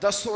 10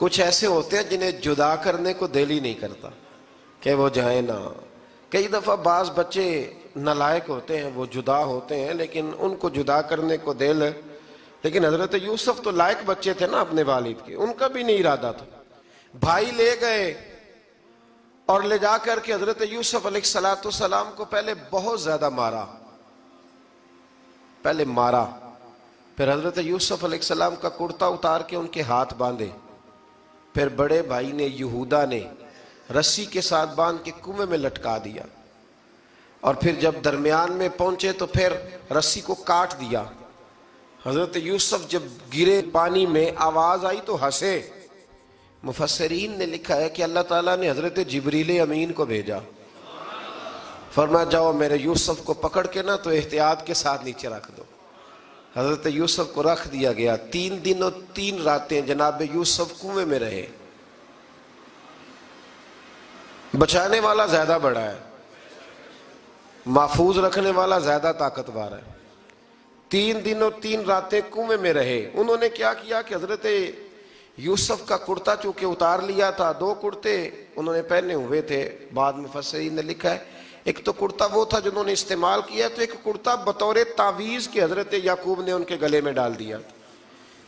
کچھ ایسے ہوتے ہیں جنہیں جدا کرنے کو دل ہی نہیں کرتا کہ وہ جائیں نا. کئی دفعہ بعض بچے نالائق ہوتے ہیں، وہ جدا ہوتے ہیں لیکن ان کو جدا کرنے کو دل. لیکن حضرت یوسف تو لائق بچے تھے نا اپنے والد کے، ان کا بھی نہیں ارادہ تھا. بھائی لے گئے اور لے جا کر کے حضرت یوسف علیہ السلام کو پہلے بہت زیادہ مارا. پھر حضرت یوسف علیہ السلام کا کرتا اتار کے ان کے ہاتھ باندھے. پھر بڑے بھائی نے یہودا نے رسی کے ساتھ باندھ کے کنویں میں لٹکا دیا. اور پھر جب درمیان میں پہنچے تو پھر رسی کو کاٹ دیا. حضرت یوسف جب گرے پانی میں آواز آئی تو ہنسے. مفسرین نے لکھا ہے کہ اللہ تعالیٰ نے حضرت جبریل امین کو بھیجا، فرمایا جاؤ میرے یوسف کو پکڑ کے نا تو احتیاط کے ساتھ نیچے رکھ دو. حضرت یوسف کو رکھ دیا گیا. 3 دن اور 3 راتیں جناب یوسف کنویں میں رہے. بچانے والا زیادہ بڑا ہے، محفوظ رکھنے والا زیادہ طاقتور ہے. 3 دن اور 3 راتیں کنویں میں رہے. انہوں نے کیا کیا کہ حضرت یوسف کا کرتا چونکہ اتار لیا تھا، 2 کرتے انہوں نے پہنے ہوئے تھے. بعد میں مفسرین نے لکھا ہے ایک تو کرتا وہ تھا جنہوں نے استعمال کیا، تو ایک کرتا بطور تعویذ کے حضرت یعقوب نے ان کے گلے میں ڈال دیا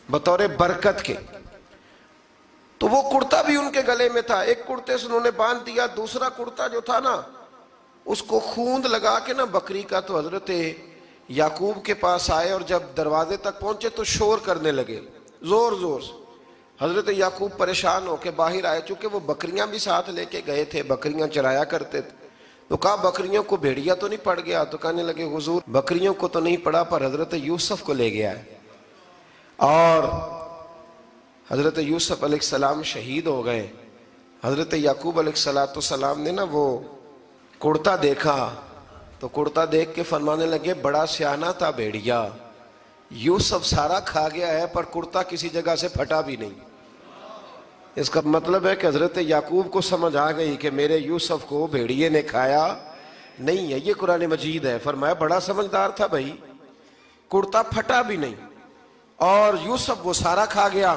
بطور برکت کے. تو وہ کرتا بھی ان کے گلے میں تھا. ایک کرتے سے انہوں نے باندھ دیا. دوسرا کرتا جو تھا نا اس کو خوند لگا کے نا بکری کا، تو حضرت یعقوب کے پاس آئے اور جب دروازے تک پہنچے تو شور کرنے لگے زور زور سے. حضرت یعقوب پریشان ہو کے باہر آئے، چونکہ وہ بکریاں بھی ساتھ لے کے گئے تھے، بکریاں چرایا کرتے تھے. تو کہا بکریوں کو بھیڑیا تو نہیں پڑ گیا؟ تو کہنے لگے حضور بکریوں کو تو نہیں پڑا پر حضرت یوسف کو لے گیا ہے. اور حضرت یوسف علیہ السلام شہید ہو گئے. حضرت یعقوب علیہ السلام نے نا وہ کرتا دیکھا تو کرتا دیکھ کے فرمانے لگے بڑا سیانہ تھا بھیڑیا، یوسف سارا کھا گیا ہے پر کرتا کسی جگہ سے پھٹا بھی نہیں. اس کا مطلب ہے کہ حضرت یعقوب کو سمجھ آ گئی کہ میرے یوسف کو بھیڑیے نے کھایا نہیں ہے. یہ قرآن مجید ہے. فرمایا بڑا سمجھدار تھا بھائی، کرتا پھٹا بھی نہیں اور یوسف وہ سارا کھا گیا.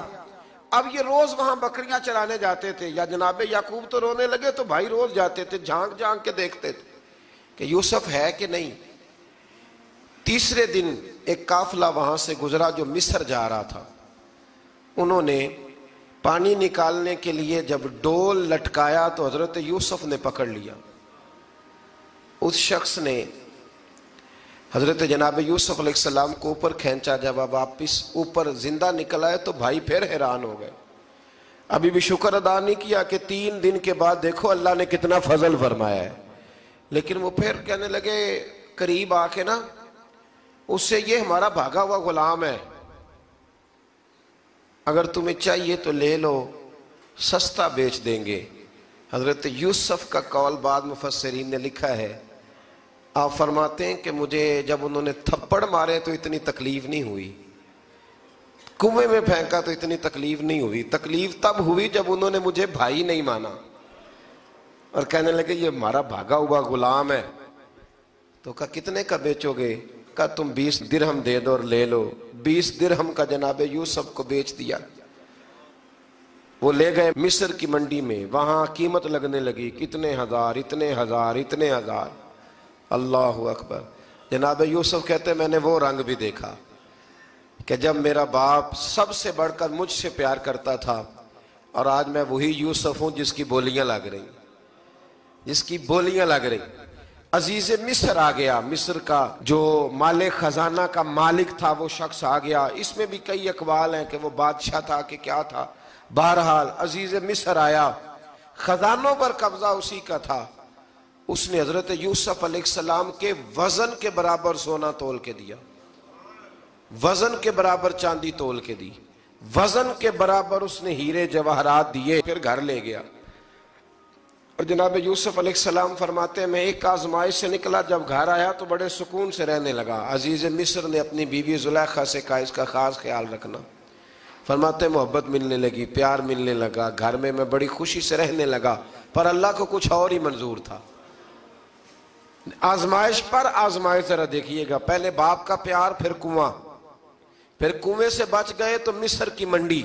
اب یہ روز وہاں بکریاں چرانے جاتے تھے. یا جناب یعقوب تو رونے لگے تو بھائی روز جاتے تھے، جھانک جھانک کے دیکھتے تھے کہ یوسف ہے کہ نہیں. تیسرے دن ایک قافلہ وہاں سے گزرا جو مصر جا رہا تھا. انہوں نے پانی نکالنے کے لیے جب ڈول لٹکایا تو حضرت یوسف نے پکڑ لیا. اس شخص نے حضرت جناب یوسف علیہ السلام کو اوپر کھینچا. جب آپ واپس اوپر زندہ نکل آئے تو بھائی پھر حیران ہو گئے. ابھی بھی شکر ادا نہیں کیا کہ 3 دن کے بعد دیکھو اللہ نے کتنا فضل فرمایا ہے. لیکن وہ پھر کہنے لگے قریب آ کے نا اس سے یہ ہمارا بھاگا ہوا غلام ہے، اگر تمہیں چاہیے تو لے لو، سستا بیچ دیں گے. حضرت یوسف کا قول بعد مفسرین نے لکھا ہے، آپ فرماتے ہیں کہ مجھے جب انہوں نے تھپڑ مارے تو اتنی تکلیف نہیں ہوئی، کنویں میں پھینکا تو اتنی تکلیف نہیں ہوئی. تکلیف تب ہوئی جب انہوں نے مجھے بھائی نہیں مانا اور کہنے لگے یہ ہمارا بھاگا ہوا غلام ہے. تو کہا کتنے کا بیچو گے؟ کہا تم 20 درہم دے دو اور لے لو. 20 درہم کا جناب یوسف کو بیچ دیا. وہ لے گئے مصر کی منڈی میں، وہاں قیمت لگنے لگی کتنے ہزار اتنے ہزار اتنے ہزار. اللہ اکبر. جناب یوسف کہتے میں نے وہ رنگ بھی دیکھا کہ جب میرا باپ سب سے بڑھ کر مجھ سے پیار کرتا تھا اور آج میں وہی یوسف ہوں جس کی بولیاں لگ رہی، جس کی بولیاں لگ رہی. عزیز مصر آ گیا. مصر کا جو مال خزانہ کا مالک تھا وہ شخص آ گیا. اس میں بھی کئی اقوال ہیں کہ وہ بادشاہ تھا کہ کیا تھا. بہرحال عزیز مصر آیا، خزانوں پر قبضہ اسی کا تھا. اس نے حضرت یوسف علیہ السلام کے وزن کے برابر سونا تول کے دیا، وزن کے برابر چاندی تول کے دی، وزن کے برابر اس نے ہیرے جواہرات دیے. پھر گھر لے گیا. اور جناب یوسف علیہ السلام فرماتے ہیں میں ایک آزمائش سے نکلا، جب گھر آیا تو بڑے سکون سے رہنے لگا. عزیز مصر نے اپنی بیوی زلیخا سے کہا اس کا خاص خیال رکھنا. فرماتے ہیں محبت ملنے لگی، پیار ملنے لگا، گھر میں بڑی خوشی سے رہنے لگا. پر اللہ کو کچھ اور ہی منظور تھا. آزمائش پر آزمائش ذرا دیکھیے گا. پہلے باپ کا پیار، پھر کنواں، پھر کنویں سے بچ گئے تو مصر کی منڈی.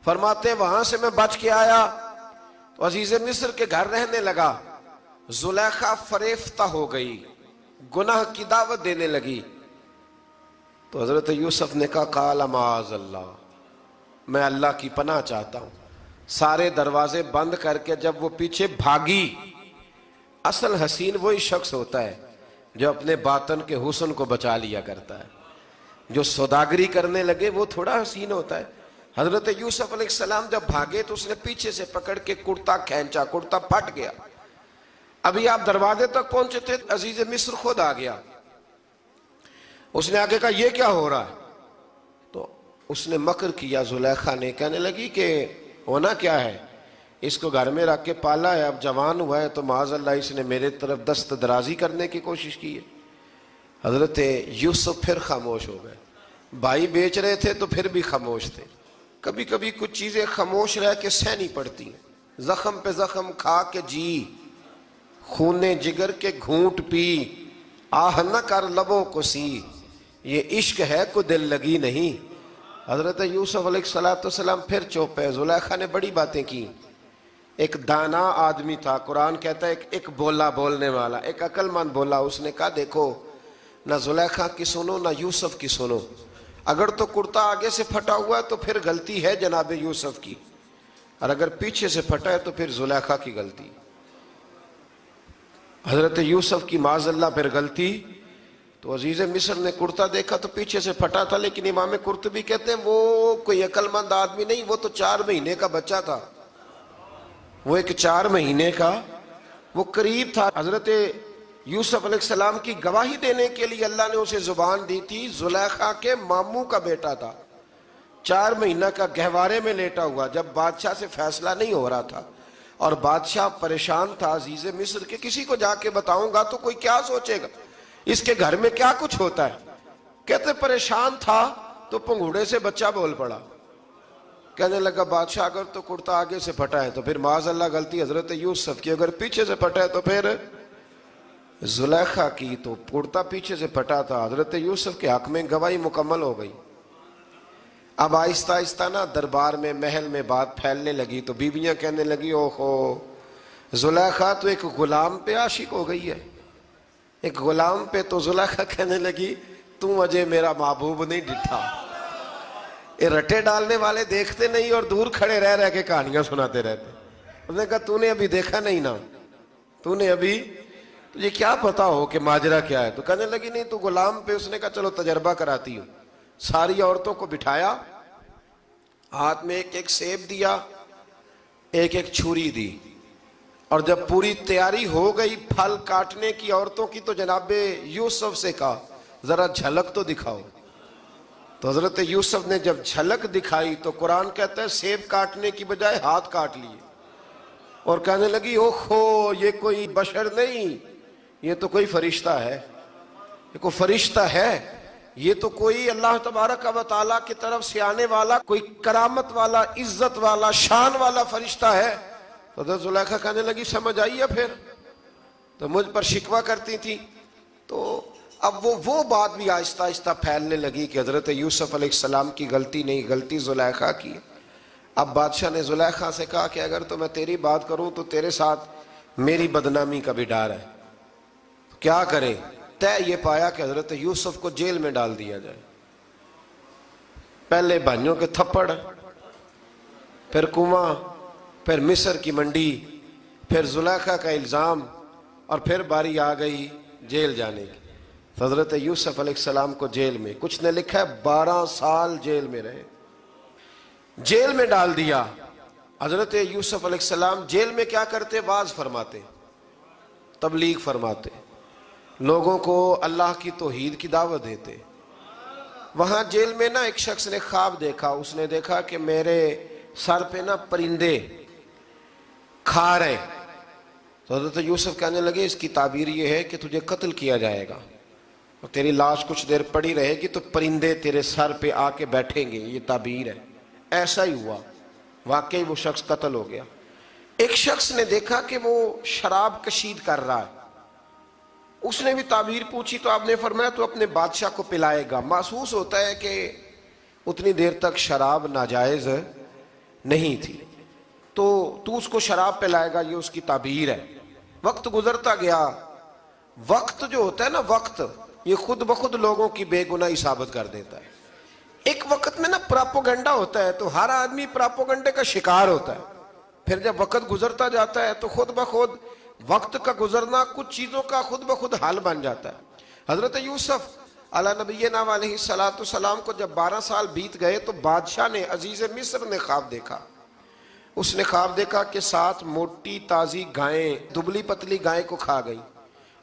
فرماتے ہیں وہاں سے میں بچ کے آیا تو عزیز مصر کے گھر رہنے لگا، زلیخا فریفتہ ہو گئی، گناہ کی دعوت دینے لگی، تو حضرت یوسف نے کہا قال معاذ اللہ، میں اللہ کی پناہ چاہتا ہوں۔ سارے دروازے بند کر کے جب وہ پیچھے بھاگی، اصل حسین وہی شخص ہوتا ہے جو اپنے باطن کے حسن کو بچا لیا کرتا ہے، جو سوداگری کرنے لگے وہ تھوڑا حسین ہوتا ہے۔ حضرت یوسف علیہ السلام جب بھاگے تو اس نے پیچھے سے پکڑ کے کرتا کھینچا، کرتا پھٹ گیا۔ ابھی آپ دروازے تک پہنچے تھے، عزیز مصر خود آ گیا۔ اس نے آگے کہا یہ کیا ہو رہا ہے؟ تو اس نے مکر کیا، زلیخا نے، کہنے لگی کہ ہونا کیا ہے، اس کو گھر میں رکھ کے پالا ہے، اب جوان ہوا ہے تو معاذ اللہ اس نے میرے طرف دست درازی کرنے کی کوشش کی ہے۔ حضرت یوسف پھر خاموش ہو گئے۔ بھائی بیچ رہے تھے تو پھر بھی خاموش تھے۔ کبھی کبھی کچھ چیزیں خاموش رہ کے سہنی پڑتی ہیں۔ زخم پہ زخم کھا کے جی، خون جگر کے گھونٹ پی، آہ نہ کر لبوں کو سی، یہ عشق ہے کو دل لگی نہیں۔ حضرت یوسف علیہ السلام پھر چپ ہے۔ زلیخا نے بڑی باتیں کی۔ ایک دانا آدمی تھا، قرآن کہتا ہے ایک بولا بولنے والا، ایک عقل مند بولا۔ اس نے کہا دیکھو، نہ زلیخا کی سنو نہ یوسف کی سنو، اگر تو کرتا آگے سے پھٹا ہوا ہے تو پھر غلطی ہے جناب یوسف کی، اور اگر پیچھے سے پھٹا ہے تو پھر زلیخا کی غلطی۔ حضرت یوسف کی معاذ اللہ پھر غلطی۔ تو عزیز مصر نے کرتا دیکھا تو پیچھے سے پھٹا تھا، لیکن امام قرطبی کہتے ہیں وہ کوئی عقل مند آدمی نہیں، وہ تو 4 مہینے کا بچہ تھا، وہ ایک 4 مہینے کا، وہ قریب تھا۔ حضرت یوسف علیہ السلام کی گواہی دینے کے لیے اللہ نے اسے زبان دی تھی۔ زلیخا کے ماموں کا بیٹا تھا، 4 مہینہ کا گہوارے میں لیٹا ہوا، جب بادشاہ سے فیصلہ نہیں ہو رہا تھا اور بادشاہ پریشان تھا عزیز مصر کے، کسی کو جا کے بتاؤں گا تو کوئی کیا سوچے گا، اس کے گھر میں کیا کچھ ہوتا ہے۔ کہتے پریشان تھا تو پنگوڑے سے بچہ بول پڑا، کہنے لگا بادشاہ اگر تو کرتا آگے سے پھٹا ہے تو پھر معاذ اللہ غلطی حضرت یوسف کی، اگر پیچھے سے پھٹا ہے تو پھر زلیخا کی۔ تو کرتا پیچھے سے پھٹا تھا، حضرت یوسف کے حق میں گواہی مکمل ہو گئی۔ اب آہستہ آہستہ نا دربار میں، محل میں بات پھیلنے لگی، تو بیویاں کہنے لگی اوہو، زلیخا تو ایک غلام پہ عاشق ہو گئی ہے، ایک غلام پہ۔ تو زلیخا کہنے لگی تم اجے میرا محبوب نہیں ڈٹھا۔ یہ رٹے ڈالنے والے دیکھتے نہیں اور دور کھڑے رہ رہ کے کہانیاں سناتے رہتے۔ اس نے کہا تو نے ابھی دیکھا نہیں نا، تو نے ابھی، تجھے کیا پتا ہو کہ ماجرا کیا ہے؟ تو کہنے لگی نہیں تو غلام پہ۔ اس نے کہا چلو تجربہ کراتی ہوں۔ ساری عورتوں کو بٹھایا، ہاتھ میں ایک ایک سیب دیا، ایک ایک چھری دی، اور جب پوری تیاری ہو گئی پھل کاٹنے کی عورتوں کی، تو جناب یوسف سے کہا ذرا جھلک تو دکھاؤ۔ تو حضرت یوسف نے جب جھلک دکھائی تو قرآن کہتا ہے سیب کاٹنے کی بجائے ہاتھ کاٹ لیے، اور کہنے لگی اوہو یہ کوئی بشر نہیں، یہ تو کوئی فرشتہ ہے، یہ کوئی فرشتہ ہے، یہ تو کوئی اللہ تبارک و تعالیٰ کی طرف سے آنے والا کوئی کرامت والا، عزت والا، شان والا فرشتہ ہے۔ تو حضرت زلیخا کہنے لگی سمجھ آئی ہے پھر، تو مجھ پر شکوہ کرتی تھی۔ تو اب وہ بات بھی آہستہ آہستہ پھیلنے لگی کہ حضرت یوسف علیہ السلام کی غلطی نہیں، غلطی زلیخا کی۔ اب بادشاہ نے زلیخا سے کہا کہ اگر تو میں تیری بات کروں تو تیرے ساتھ میری بدنامی کا بھی ڈر ہے، کیا کرے؟ طے یہ پایا کہ حضرت یوسف کو جیل میں ڈال دیا جائے۔ پہلے بھائیوں کے تھپڑ، پھر کنواں، پھر مصر کی منڈی، پھر زلیخا کا الزام، اور پھر باری آ گئی جیل جانے کی۔ حضرت یوسف علیہ السلام کو جیل میں، کچھ نے لکھا ہے 12 سال جیل میں رہے، جیل میں ڈال دیا۔ حضرت یوسف علیہ السلام جیل میں کیا کرتے؟ واعظ فرماتے، تبلیغ فرماتے، لوگوں کو اللہ کی توحید کی دعوت دیتے۔ وہاں جیل میں نا ایک شخص نے خواب دیکھا، اس نے دیکھا کہ میرے سر پہ نا پرندے کھا رہے۔ تو حضرت یوسف کہنے لگے اس کی تعبیر یہ ہے کہ تجھے قتل کیا جائے گا، اور تیری لاش کچھ دیر پڑی رہے گی تو پرندے تیرے سر پہ آ کے بیٹھیں گے، یہ تعبیر ہے۔ ایسا ہی ہوا، واقعی وہ شخص قتل ہو گیا۔ ایک شخص نے دیکھا کہ وہ شراب کشید کر رہا ہے، اس نے بھی تعبیر پوچھی تو آپ نے فرمایا تو اپنے بادشاہ کو پلائے گا۔ محسوس ہوتا ہے کہ اتنی دیر تک شراب ناجائز نہیں تھی، تو اس کو شراب پلائے گا، یہ اس کی تعبیر ہے۔ وقت گزرتا گیا، وقت جو ہوتا ہے نا، وقت یہ خود بخود لوگوں کی بے گناہی ثابت کر دیتا ہے۔ ایک وقت میں نا پراپوگنڈا ہوتا ہے تو ہر آدمی پراپوگنڈے کا شکار ہوتا ہے، پھر جب وقت گزرتا جاتا ہے تو خود بخود وقت کا گزرنا کچھ چیزوں کا خود بخود حال بن جاتا ہے۔ حضرت یوسف علی نبینا علیہ السلام کو جب 12 سال بیت گئے تو بادشاہ نے، عزیز مصر نے خواب دیکھا۔ اس نے خواب دیکھا کہ 7 موٹی تازی گائیں دبلی پتلی گائیں کو کھا گئی،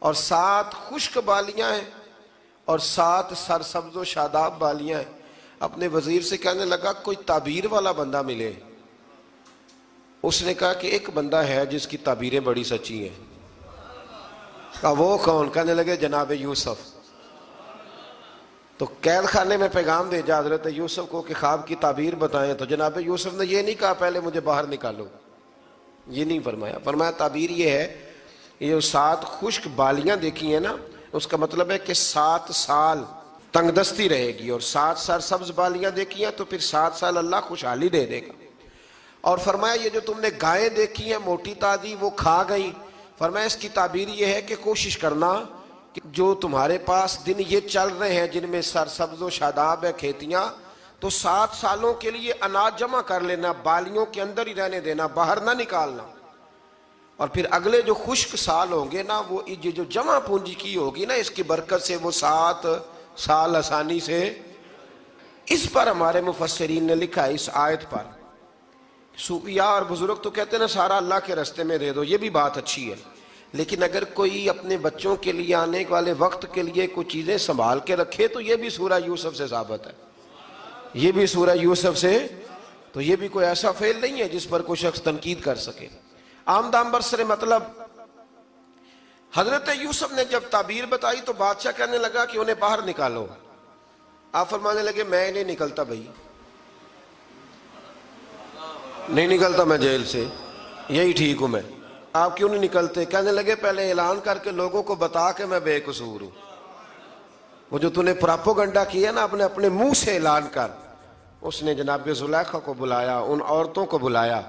اور 7 خشک بالیاں ہیں اور 7 سرسبز و شاداب بالیاں ہیں۔ اپنے وزیر سے کہنے لگا کوئی تعبیر والا بندہ ملے۔ اس نے کہا کہ ایک بندہ ہے جس کی تعبیریں بڑی سچی ہیں۔ کہا وہ کون؟ کہنے لگے جناب یوسف۔ تو قید خانے میں پیغام بھیجا حضرت یوسف کو کہ خواب کی تعبیر بتائیں، تو جناب یوسف نے یہ نہیں کہا پہلے مجھے باہر نکالو، یہ نہیں فرمایا۔ فرمایا تعبیر یہ ہے، یہ 7 خشک بالیاں دیکھی ہیں نا، اس کا مطلب ہے کہ 7 سال تنگ دستی رہے گی، اور 7 سرسبز بالیاں دیکھی ہیں تو پھر 7 سال اللہ خوشحالی دے دے گا۔ اور فرمایا یہ جو تم نے گائیں دیکھی ہیں موٹی تازی وہ کھا گئی، فرمایا اس کی تعبیر یہ ہے کہ کوشش کرنا کہ جو تمہارے پاس دن یہ چل رہے ہیں جن میں سرسبز و شاداب ہے کھیتیاں، تو 7 سالوں کے لیے اناج جمع کر لینا، بالیوں کے اندر ہی رہنے دینا، باہر نہ نکالنا، اور پھر اگلے جو خشک سال ہوں گے نا، وہ یہ جو جمع پونجی کی ہوگی نا، اس کی برکت سے وہ 7 سال آسانی سے۔ اس پر ہمارے مفسرین نے لکھا ہے، اس آیت پر صوفیاء اور بزرگ تو کہتے ہیں نا سارا اللہ کے راستے میں دے دو، یہ بھی بات اچھی ہے، لیکن اگر کوئی اپنے بچوں کے لیے آنے والے وقت کے لیے کوئی چیزیں سنبھال کے رکھے تو یہ بھی سورہ یوسف سے ثابت ہے، یہ بھی سورہ یوسف سے، تو یہ بھی کوئی ایسا فعل نہیں ہے جس پر کوئی شخص تنقید کر سکے۔ آمدام برسر مطلب حضرت یوسف نے جب تعبیر بتائی تو بادشاہ کہنے لگا کہ انہیں باہر نکالو۔ آپ فرمانے لگے میں نہیں نکلتا بھائی، نہیں نکلتا میں جیل سے، یہی ٹھیک ہوں میں۔ آپ کیوں نہیں نکلتے؟ کہنے لگے پہلے اعلان کر کے لوگوں کو بتا کہ میں بے قصور ہوں۔ وہ جو تو نے پراپوگنڈا کیا نا اپنے منہ سے اعلان کر۔ اس نے جناب زلیخا کو بلایا، ان عورتوں کو بلایا،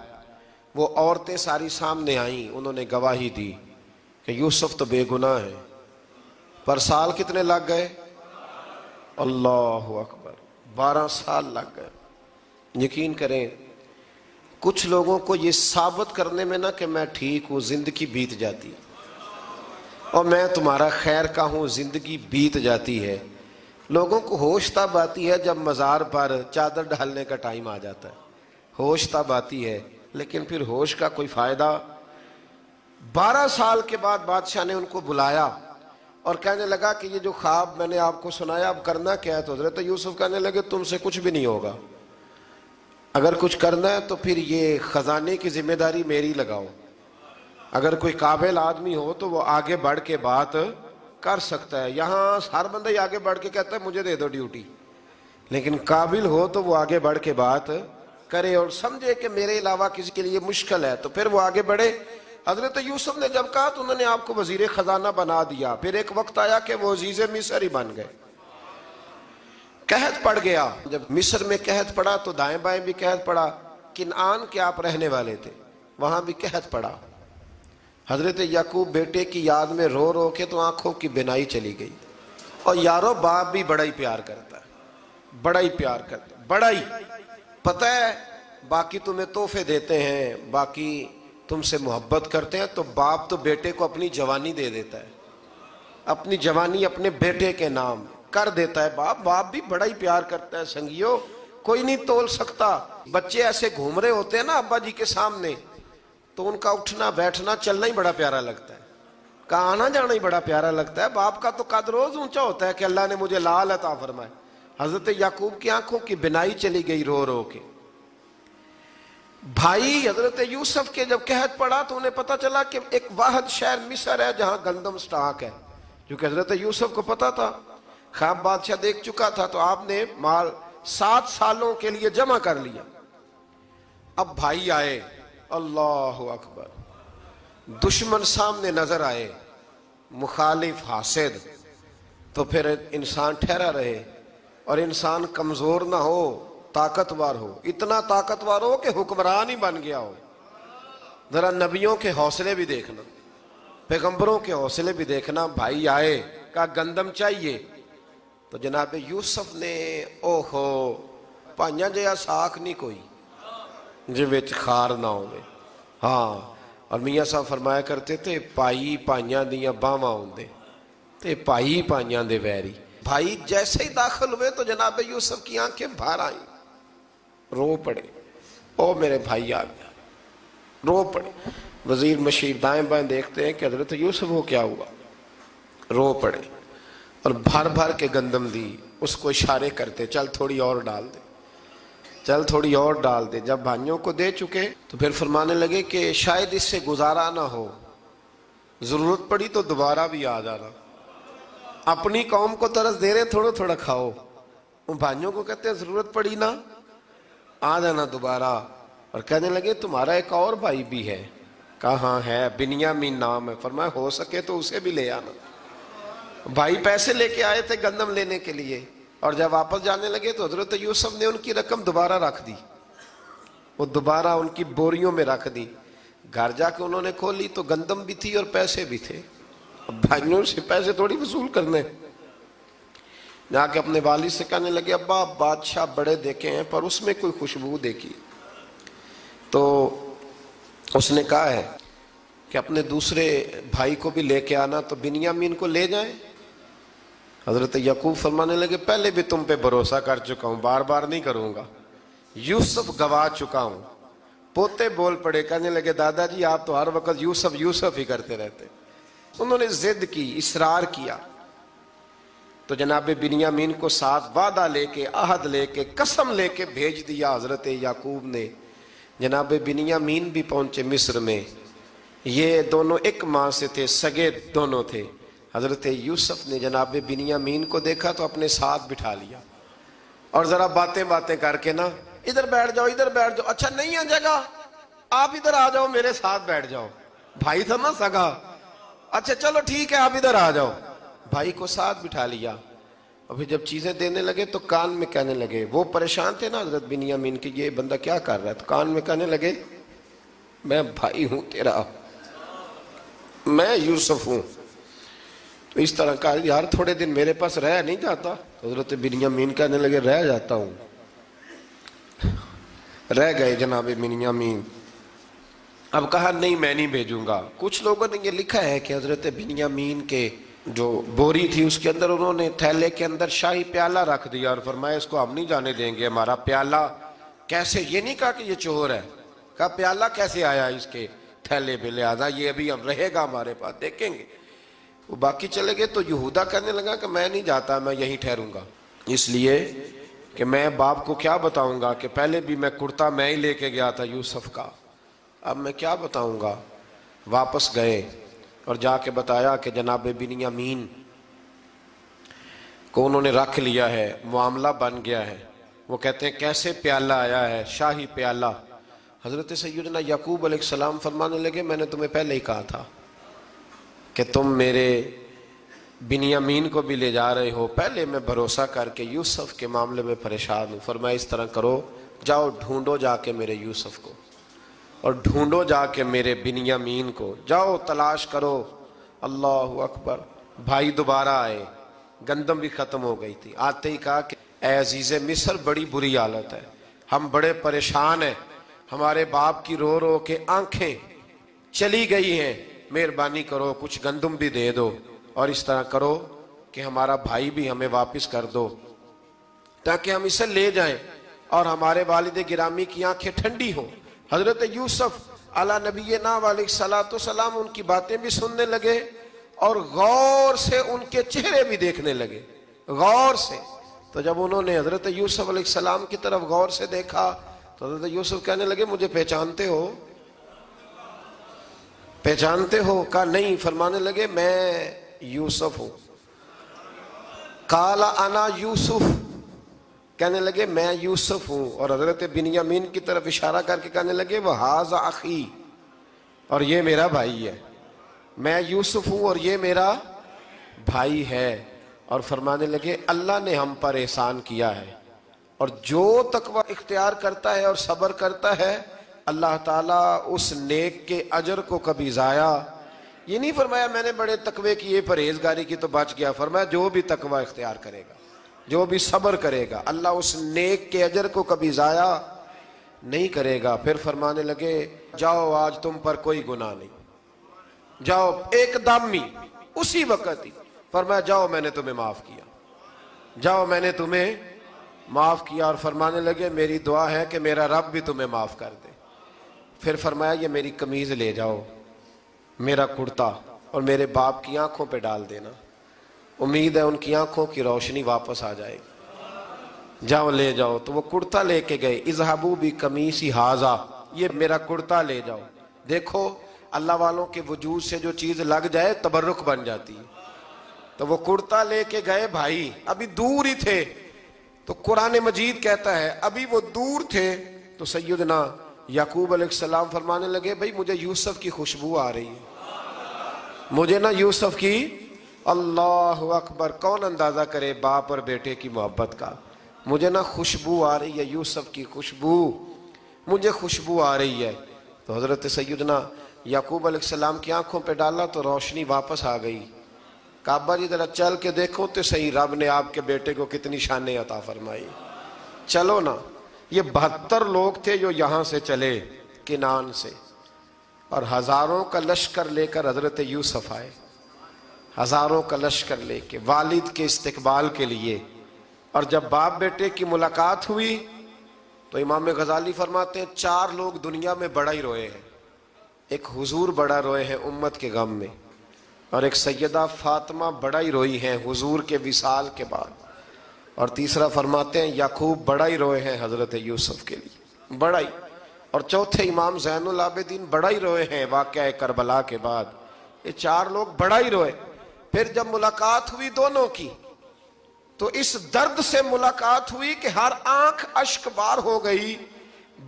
وہ عورتیں ساری سامنے آئیں، انہوں نے گواہی دی کہ یوسف تو بے گناہ ہے۔ پر سال کتنے لگ گئے؟ اللہ اکبر، 12 سال لگ گئے۔ یقین کریں کچھ لوگوں کو یہ ثابت کرنے میں نا کہ میں ٹھیک ہوں زندگی بیت جاتی ہے، اور میں تمہارا خیر کا ہوں زندگی بیت جاتی ہے۔ لوگوں کو ہوش تب آتی ہے جب مزار پر چادر ڈالنے کا ٹائم آ جاتا ہے، ہوش تب آتی ہے، لیکن پھر ہوش کا کوئی فائدہ۔ 12 سال کے بعد بادشاہ نے ان کو بلایا اور کہنے لگا کہ یہ جو خواب میں نے آپ کو سنایا اب کرنا کیا ہے؟ تو حضرت یوسف کہنے لگے تم سے کچھ بھی نہیں ہوگا، اگر کچھ کرنا ہے تو پھر یہ خزانے کی ذمہ داری میری لگاؤ، اگر کوئی قابل آدمی ہو تو وہ آگے بڑھ کے بات کر سکتا ہے۔ یہاں ہر بندہ ہی آگے بڑھ کے کہتا ہے مجھے دے دو ڈیوٹی، لیکن قابل ہو تو وہ آگے بڑھ کے بات کرے اور سمجھے کہ میرے علاوہ کسی کے لیے مشکل ہے تو پھر وہ آگے بڑھے۔ حضرت یوسف نے جب کہا تو انہوں نے آپ کو وزیر خزانہ بنا دیا، پھر ایک وقت آیا کہ وہ عزیز مصر ہی بن گئے۔ قحط پڑ گیا، جب مصر میں قحط پڑا تو دائیں بائیں بھی قحط پڑا، کنعان کے آپ رہنے والے تھے وہاں بھی قحط پڑا۔ حضرت یعقوب بیٹے کی یاد میں رو رو کے تو آنکھوں کی بینائی چلی گئی۔ اور یارو باپ بھی بڑا ہی پیار کرتا ہے، بڑا ہی پیار کرتا ہے، بڑا ہی پتہ ہے باقی تمہیں تحفے دیتے ہیں، باقی تم سے محبت کرتے ہیں، تو باپ تو بیٹے کو اپنی جوانی دے دیتا ہے، اپنی جوانی اپنے بیٹے کے نام کر دیتا ہے۔ باپ بھی بڑا ہی پیار کرتا ہے سنگیو، کوئی نہیں تول سکتا۔ بچے ایسے گھوم رہے ہوتے ہیں نا ابا جی کے سامنے تو ان کا اٹھنا بیٹھنا چلنا ہی بڑا پیارا لگتا ہے، کا آنا جانا ہی بڑا پیارا لگتا ہے۔ باپ کا تو قد روز اونچا ہوتا ہے کہ اللہ نے مجھے لال عطا فرمائے۔ حضرت یعقوب کی آنکھوں کی بینائی چلی گئی رو رو کے۔ بھائی حضرت یوسف کے جب قحط پڑا تو انہیں پتا چلا کہ ایک واحد شہر مصر ہے جہاں گندم سٹاک ہے، کیونکہ حضرت یوسف کو پتا تھا، خواب بادشاہ دیکھ چکا تھا، تو آپ نے مال 7 سالوں کے لیے جمع کر لیا۔ اب بھائی آئے، اللہ اکبر، دشمن سامنے نظر آئے، مخالف حاسد، تو پھر انسان ٹھہرا رہے اور انسان کمزور نہ ہو طاقتور ہو، اتنا طاقتور ہو کہ حکمران ہی بن گیا ہو۔ ذرا نبیوں کے حوصلے بھی دیکھنا، پیغمبروں کے حوصلے بھی دیکھنا۔ بھائی آئے، کہا گندم چاہیے، تو جناب یوسف نے اوہو پائیاں جیا ساکھ نہیں کوئی جی وچ خار نہ ہوئے۔ ہاں، اور میاں صاحب فرمایا کرتے تھے پائی پائیاں دیاں باواں ہوندے تے پائی پائیاں دے ویری۔ بھائی جیسے ہی داخل ہوئے تو جناب یوسف کی آنکھیں بھر آئیں، رو پڑے، او میرے بھائی آ گیا، رو پڑے۔ وزیر مشیر دائیں بائیں دیکھتے ہیں کہ حضرت یوسف وہ کیا ہوا، رو پڑے اور بھر بھر کے گندم دی، اس کو اشارے کرتے چل تھوڑی اور ڈال دے، چل تھوڑی اور ڈال دے۔ جب بھائیوں کو دے چکے تو پھر فرمانے لگے کہ شاید اس سے گزارا نہ ہو، ضرورت پڑی تو دوبارہ بھی آ جانا۔ اپنی قوم کو ترس دے رہے تھوڑا تھوڑا کھاؤ، ان بھائیوں کو کہتے ہیں ضرورت پڑی نا آ جانا دوبارہ۔ اور کہنے لگے تمہارا ایک اور بھائی بھی ہے، کہا ہاں ہے، بنیامین نام ہے۔ فرمایا ہو سکے تو اسے بھی لے آنا۔ بھائی پیسے لے کے آئے تھے گندم لینے کے لیے، اور جب واپس جانے لگے تو حضرت یوسف نے ان کی رقم دوبارہ رکھ دی، وہ دوبارہ ان کی بوریوں میں رکھ دی۔ گھر جا کے انہوں نے کھولی تو گندم بھی تھی اور پیسے بھی تھے۔ اب بھائیوں سے پیسے تھوڑی وصول کرنے، جا کے اپنے والد سے کہنے لگے ابا بادشاہ بڑے دیکھے ہیں پر اس میں کوئی خوشبو دیکھی، تو اس نے کہا ہے کہ اپنے دوسرے بھائی کو بھی لے کے آنا، تو بنیامین کو لے جائیں۔ حضرت یعقوب فرمانے لگے پہلے بھی تم پہ بھروسہ کر چکا ہوں، بار بار نہیں کروں گا، یوسف گوا چکا ہوں۔ پوتے بول پڑے، کہنے لگے دادا جی آپ تو ہر وقت یوسف یوسف ہی کرتے رہتے۔ انہوں نے ضد کی، اصرار کیا، تو جناب بنیامین کو ساتھ وعدہ لے کے، عہد لے کے، قسم لے کے بھیج دیا حضرت یعقوب نے۔ جناب بنیامین بھی پہنچے مصر میں، یہ دونوں ایک ماں سے تھے، سگے دونوں تھے۔ حضرت یوسف نے جناب بنیامین کو دیکھا تو اپنے ساتھ بٹھا لیا، اور ذرا باتیں باتیں کر کے نا ادھر بیٹھ جاؤ ادھر بیٹھ جاؤ، اچھا نہیں ہے جگہ آپ ادھر آ جاؤ میرے ساتھ بیٹھ جاؤ، بھائی تھا نا سگا، اچھا چلو ٹھیک ہے آپ ادھر آ جاؤ، بھائی کو ساتھ بٹھا لیا۔ اور پھر جب چیزیں دینے لگے تو کان میں کہنے لگے، وہ پریشان تھے نا حضرت بنیامین کی یہ بندہ کیا کر رہا ہے، تو کان میں کہنے لگے میں بھائی ہوں تیرا، میں یوسف ہوں۔ تو اس طرح کہا یار تھوڑے دن میرے پاس رہ نہیں جاتا، تو حضرت بنیامین کہنے لگے رہ جاتا ہوں۔ رہ گئے جناب بنیامین۔ اب کہا نہیں میں نہیں بھیجوں گا۔ کچھ لوگوں نے یہ لکھا ہے کہ حضرت بنیامین کے جو بوری تھی اس کے اندر انہوں نے تھیلے کے اندر شاہی پیالہ رکھ دیا اور فرمایا اس کو ہم نہیں جانے دیں گے، ہمارا پیالہ کیسے، یہ نہیں کہا کہ یہ چور ہے، کہا پیالہ کیسے آیا اس کے تھیلے پہ، لہذا یہ ابھی ہم رہے گا ہمارے پاس، دیکھیں گے۔ وہ باقی چلے گئے تو یہودا کہنے لگا کہ میں نہیں جاتا، میں یہیں ٹھہروں گا، اس لیے کہ میں باپ کو کیا بتاؤں گا کہ پہلے بھی میں کرتا میں ہی لے کے گیا تھا یوسف کا، اب میں کیا بتاؤں گا۔ واپس گئے اور جا کے بتایا کہ جناب بنیامین کو انہوں نے رکھ لیا ہے، معاملہ بن گیا ہے۔ وہ کہتے ہیں کیسے پیالہ آیا ہے، شاہی پیالہ۔ حضرت سیدنا یعقوب علیہ السلام فرمانے لگے میں نے تمہیں پہلے ہی کہا تھا کہ تم میرے بنیامین کو بھی لے جا رہے ہو، پہلے میں بھروسہ کر کے یوسف کے معاملے میں پریشان ہوں۔ فرمایا اس طرح کرو، جاؤ ڈھونڈو جا کے میرے یوسف کو، اور ڈھونڈو جا کے میرے بنیامین کو، جاؤ تلاش کرو۔ اللہ اکبر۔ بھائی دوبارہ آئے، گندم بھی ختم ہو گئی تھی، آتے ہی کہا کہ اے عزیز مصر بڑی بری حالت ہے، ہم بڑے پریشان ہیں، ہمارے باپ کی رو رو کے آنکھیں چلی گئی ہیں، مہربانی کرو کچھ گندم بھی دے دو، اور اس طرح کرو کہ ہمارا بھائی بھی ہمیں واپس کر دو تاکہ ہم اسے لے جائیں اور ہمارے والد گرامی کی آنکھیں ٹھنڈی ہوں۔ حضرت یوسف علی نبینا علیہ الصلوۃ والسلام ان کی باتیں بھی سننے لگے اور غور سے ان کے چہرے بھی دیکھنے لگے، غور سے۔ تو جب انہوں نے حضرت یوسف علیہ السلام کی طرف غور سے دیکھا تو حضرت یوسف کہنے لگے مجھے پہچانتے ہو، پہچانتے ہو؟ کہا نہیں۔ فرمانے لگے میں یوسف ہوں۔ قال انا یوسف، کہنے لگے میں یوسف ہوں، اور حضرت بنیامین کی طرف اشارہ کر کے کہنے لگے وہذا اخی، اور یہ میرا بھائی ہے، میں یوسف ہوں اور یہ میرا بھائی ہے۔ اور فرمانے لگے اللہ نے ہم پر احسان کیا ہے، اور جو تقوی اختیار کرتا ہے اور صبر کرتا ہے اللہ تعالیٰ اس نیک کے اجر کو کبھی ضائع یہ نہیں فرمایا میں نے بڑے تقوی کی، پرہیزگاری کی تو بچ گیا، فرمایا جو بھی تقوی اختیار کرے گا، جو بھی صبر کرے گا، اللہ اس نیک کے اجر کو کبھی ضائع نہیں کرے گا۔ پھر فرمانے لگے جاؤ آج تم پر کوئی گناہ نہیں، جاؤ ایک دم ہی اسی وقت ہی فرمایا جاؤ میں نے تمہیں معاف کیا، جاؤ میں نے تمہیں معاف کیا۔ اور فرمانے لگے میری دعا ہے کہ میرا رب بھی تمہیں معاف کر دے۔ پھر فرمایا یہ میری قمیض لے جاؤ، میرا کرتا، اور میرے باپ کی آنکھوں پہ ڈال دینا، امید ہے ان کی آنکھوں کی روشنی واپس آ جائے گی، جاؤ لے جاؤ۔ تو وہ کرتا لے کے گئے، اذهبوا بقمیصی ھذا، یہ میرا کرتا لے جاؤ۔ دیکھو اللہ والوں کے وجود سے جو چیز لگ جائے تبرک بن جاتی ہے۔ تو وہ کرتا لے کے گئے بھائی، ابھی دور ہی تھے، تو قرآن مجید کہتا ہے ابھی وہ دور تھے تو سیدنا یعقوب علیہ السلام فرمانے لگے بھئی مجھے یوسف کی خوشبو آ رہی ہے، مجھے نا یوسف کی، اللہ اکبر، کون اندازہ کرے باپ اور بیٹے کی محبت کا، مجھے نا خوشبو آ رہی ہے، یوسف کی خوشبو، مجھے خوشبو آ رہی ہے۔ تو حضرت سیدنا یعقوب علیہ السلام کی آنکھوں پہ ڈالا تو روشنی واپس آ گئی۔ کعبہ جی ذرا چل کے دیکھو تو صحیح رب نے آپ کے بیٹے کو کتنی شانیں عطا فرمائی۔ چلو نا، یہ 72 لوگ تھے جو یہاں سے چلے کنان سے، اور ہزاروں کا لشکر لے کر حضرت یوسف آئے، ہزاروں کا لشکر لے کے والد کے استقبال کے لیے۔ اور جب باپ بیٹے کی ملاقات ہوئی تو امام غزالی فرماتے ہیں 4 لوگ دنیا میں بڑا ہی روئے ہیں، ایک حضور بڑا روئے ہیں امت کے غم میں، اور ایک سیدہ فاطمہ بڑا ہی روئی ہیں حضور کے وصال کے بعد، اور تیسرا فرماتے ہیں یعقوب بڑا ہی روئے ہیں حضرت یوسف کے لیے، بڑا ہی، اور چوتھے امام زین العابدین بڑا ہی روئے ہیں واقعہ کربلا کے بعد۔ یہ 4 لوگ بڑا ہی روئے۔ پھر جب ملاقات ہوئی دونوں کی تو اس درد سے ملاقات ہوئی کہ ہر آنکھ اشک بار ہو گئی،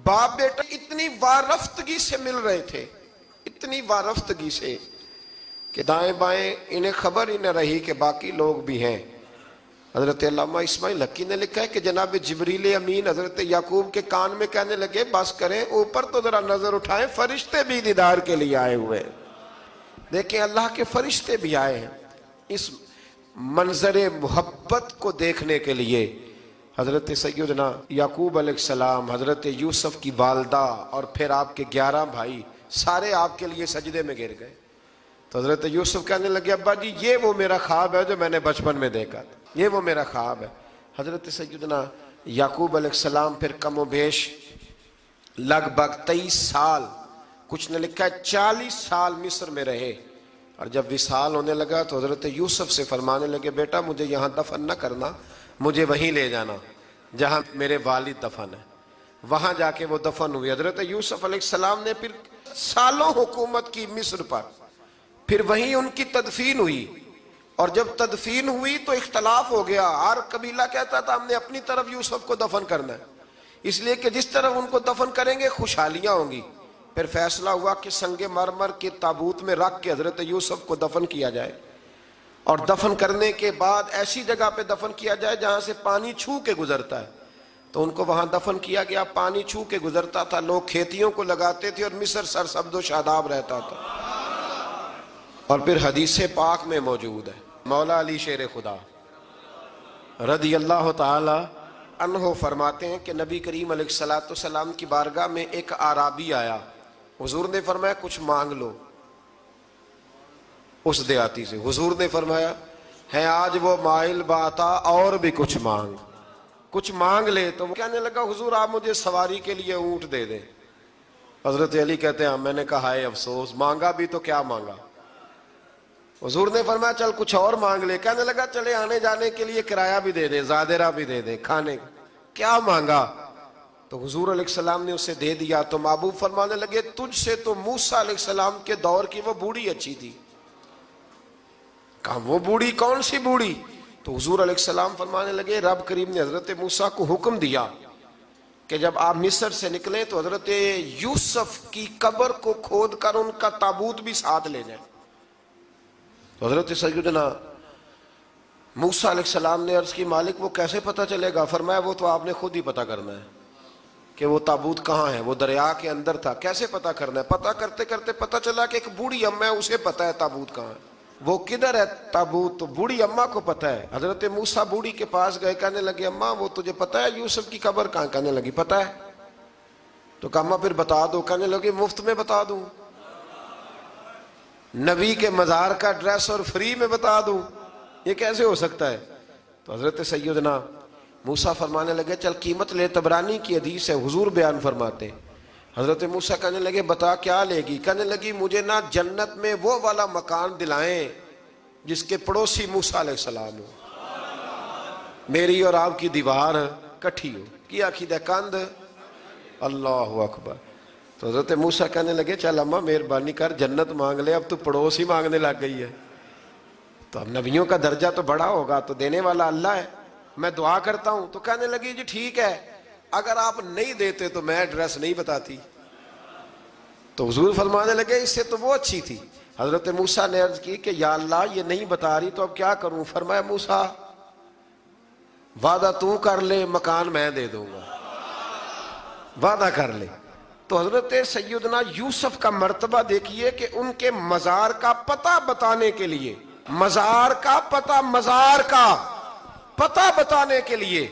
باپ بیٹا اتنی وارفتگی سے مل رہے تھے، اتنی وارفتگی سے کہ دائیں بائیں انہیں خبر ہی نہ رہی کہ باقی لوگ بھی ہیں۔ حضرت علامہ اسماعیل حقی نے لکھا ہے کہ جناب جبریل امین حضرت یعقوب کے کان میں کہنے لگے بس کریں، اوپر تو ذرا نظر اٹھائیں، فرشتے بھی دیدار کے لیے آئے ہوئے ہیں، دیکھیں اللہ کے فرشتے بھی آئے ہیں اس منظر محبت کو دیکھنے کے لیے۔ حضرت سیدنا یعقوب علیہ السلام، حضرت یوسف کی والدہ، اور پھر آپ کے 11 بھائی سارے آپ کے لیے سجدے میں گر گئے۔ تو حضرت یوسف کہنے لگے ابا جی یہ وہ میرا خواب ہے جو میں نے بچپن میں دیکھا تھا، یہ وہ میرا خواب ہے۔ حضرت سیدنا یعقوب علیہ السلام پھر کم و بیش لگ بھگ 23 سال، کچھ نے لکھا ہے 40 سال مصر میں رہے، اور جب وصال ہونے لگا تو حضرت یوسف سے فرمانے لگے بیٹا مجھے یہاں دفن نہ کرنا، مجھے وہیں لے جانا جہاں میرے والد دفن ہے۔ وہاں جا کے وہ دفن ہوئے۔ حضرت یوسف علیہ السلام نے پھر سالوں حکومت کی مصر پر، پھر وہیں ان کی تدفین ہوئی، اور جب تدفین ہوئی تو اختلاف ہو گیا، ہر قبیلہ کہتا تھا ہم نے اپنی طرف یوسف کو دفن کرنا ہے، اس لیے کہ جس طرف ان کو دفن کریں گے خوشحالیاں ہوں گی۔ پھر فیصلہ ہوا کہ سنگ مرمر کے تابوت میں رکھ کے حضرت یوسف کو دفن کیا جائے، اور دفن کرنے کے بعد ایسی جگہ پہ دفن کیا جائے جہاں سے پانی چھو کے گزرتا ہے۔ تو ان کو وہاں دفن کیا گیا، پانی چھو کے گزرتا تھا، لوگ کھیتیوں کو لگاتے تھے اور مصر سرسبز و شاداب رہتا تھا۔ اور پھر حدیث پاک میں موجود ہے، مولا علی شیر خدا رضی اللہ تعالی عنہ فرماتے ہیں کہ نبی کریم علیہ السلام کی بارگاہ میں ایک اعرابی آیا، حضور نے فرمایا کچھ مانگ لو اس دیہاتی سے۔ حضور نے فرمایا ہے آج وہ مائل باتا، اور بھی کچھ مانگ لے۔ تو وہ کہنے لگا حضور آپ مجھے سواری کے لیے اونٹ دے دیں۔ حضرت علی کہتے ہیں میں نے کہا ہے افسوس، مانگا بھی تو کیا مانگا۔ حضور نے فرمایا چل کچھ اور مانگ لے۔ کہنے لگا چلے آنے جانے کے لیے کرایہ بھی دے دے، زادرہ بھی دے دے، کھانے کیا مانگا؟ تو حضور علیہ السلام نے اسے دے دیا۔ تو محبوب فرمانے لگے تجھ سے تو موسیٰ علیہ السلام کے دور کی وہ بوڑھی اچھی تھی۔ کہا وہ بوڑھی کون سی بوڑھی؟ تو حضور علیہ السلام فرمانے لگے رب کریم نے حضرت موسیٰ کو حکم دیا کہ جب آپ مصر سے نکلیں تو حضرت یوسف کی قبر کو کھود کر ان کا تابوت بھی ساتھ لے جائیں۔ تو حضرت سیدنا موسیٰ علیہ السلام نے عرض کی مالک وہ کیسے پتہ چلے گا؟ فرمایا وہ تو آپ نے خود ہی پتہ کرنا ہے کہ وہ تابوت کہاں ہے، وہ دریا کے اندر تھا، کیسے پتہ کرنا ہے؟ پتہ کرتے کرتے پتہ چلا کہ ایک بوڑھی اماں ہے، اسے پتہ ہے تابوت کہاں ہے، وہ کدھر ہے تابوت، تو بوڑھی اماں کو پتہ ہے۔ حضرت موسیٰ بوڑھی کے پاس گئے، کہنے لگے اماں وہ تجھے پتہ ہے یوسف کی قبر کہاں؟ کہنے لگی پتہ ہے۔ تو کہا اماں پھر بتا دو، کہنے لگے مفت میں بتا دوں، نبی کے مزار کا ڈریس اور فری میں بتا دوں، یہ کیسے ہو سکتا ہے؟ تو حضرت سیدنا موسیٰ فرمانے لگے چل قیمت لے، طبرانی کی حدیث ہے، حضور بیان فرماتے۔ حضرت موسیٰ کہنے لگے بتا کیا لے گی؟ کہنے لگی مجھے نا جنت میں وہ والا مکان دلائیں جس کے پڑوسی موسیٰ علیہ السلام ہو، میری اور آپ کی دیوار کٹھی ہو، کیا عقیدہ کند، اللہ اکبر۔ تو حضرت موسیٰ کہنے لگے چل اماں مہربانی کر جنت مانگ لے، اب تو پڑوس ہی مانگنے لگ گئی ہے، تو اب نبیوں کا درجہ تو بڑا ہوگا، تو دینے والا اللہ ہے، میں دعا کرتا ہوں۔ تو کہنے لگی جی ٹھیک ہے، اگر آپ نہیں دیتے تو میں ایڈریس نہیں بتاتی۔ تو حضور فرمانے لگے اس سے تو وہ اچھی تھی۔ حضرت موسیٰ نے عرض کی کہ یا اللہ یہ نہیں بتا رہی تو اب کیا کروں؟ فرمایا موسیٰ وعدہ تو کر لے، مکان میں دے دوں گا، وعدہ کر لے۔ تو حضرت سیدنا یوسف کا مرتبہ دیکھیے کہ ان کے مزار کا پتہ بتانے کے لیے، مزار کا پتہ بتانے کے لیے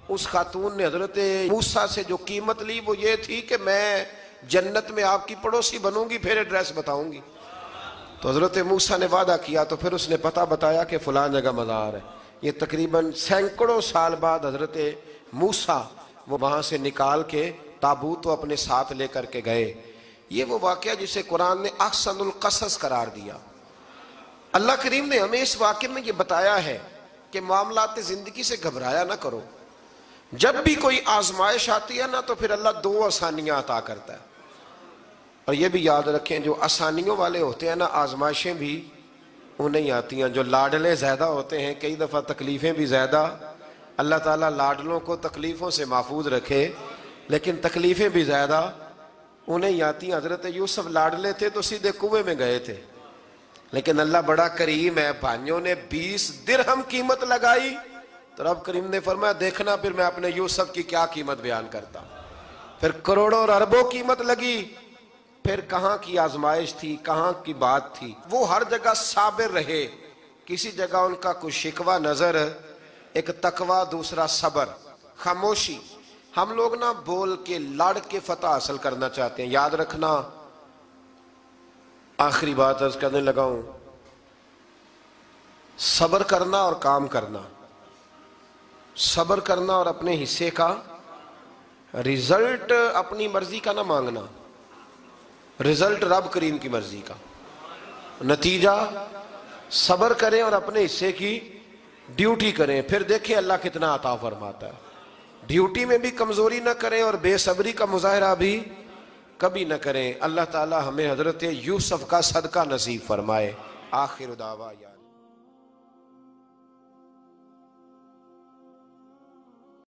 اس خاتون نے حضرت موسیٰ سے جو قیمت لی وہ یہ تھی کہ میں جنت میں آپ کی پڑوسی بنوں گی، پھر ایڈریس بتاؤں گی۔ تو حضرت موسیٰ نے وعدہ کیا، تو پھر اس نے پتہ بتایا کہ فلاں جگہ مزار ہے۔ یہ تقریباً سینکڑوں سال بعد حضرت موسیٰ وہ وہاں سے نکال کے تابوت کو اپنے ساتھ لے کر کے گئے۔ یہ وہ واقعہ جسے قرآن نے احسن القصص قرار دیا۔ اللہ کریم نے ہمیں اس واقعے میں یہ بتایا ہے کہ معاملات زندگی سے گھبرایا نہ کرو، جب بھی کوئی آزمائش آتی ہے نا تو پھر اللہ دو آسانیاں عطا کرتا ہے، اور یہ بھی یاد رکھیں جو آسانیوں والے ہوتے ہیں نا آزمائشیں بھی انہیں آتی ہیں، جو لاڈلے زیادہ ہوتے ہیں کئی دفعہ تکلیفیں بھی زیادہ۔ اللہ تعالیٰ لاڈلوں کو تکلیفوں سے محفوظ رکھے، لیکن تکلیفیں بھی زیادہ انہیں آتی ہیں۔ حضرت یوسف لاڈلے تھے تو سیدھے کنویں میں گئے تھے، لیکن اللہ بڑا کریم ہے، بھائیوں نے 20 درہم قیمت لگائی تو رب کریم نے فرمایا دیکھنا پھر میں اپنے یوسف کی کیا قیمت بیان کرتا ہوں۔ پھر کروڑوں اور اربوں قیمت لگی، پھر کہاں کی آزمائش تھی، کہاں کی بات تھی، وہ ہر جگہ صابر رہے، کسی جگہ ان کا کوئی شکوہ نظر، ایک تقوی، دوسرا صبر، خاموشی۔ ہم لوگ نا بول کے لڑ کے فتح حاصل کرنا چاہتے ہیں، یاد رکھنا۔ آخری بات عرض کرنے لگا ہوں، صبر کرنا اور کام کرنا، صبر کرنا اور اپنے حصے کا رزلٹ اپنی مرضی کا نہ مانگنا، رزلٹ رب کریم کی مرضی کا، نتیجہ صبر کریں اور اپنے حصے کی ڈیوٹی کریں، پھر دیکھیں اللہ کتنا عطا فرماتا ہے۔ ڈیوٹی میں بھی کمزوری نہ کریں اور بے صبری کا مظاہرہ بھی کبھی نہ کریں۔ اللہ تعالی ہمیں حضرت یوسف کا صدقہ نصیب فرمائے۔ آخر دعویٰ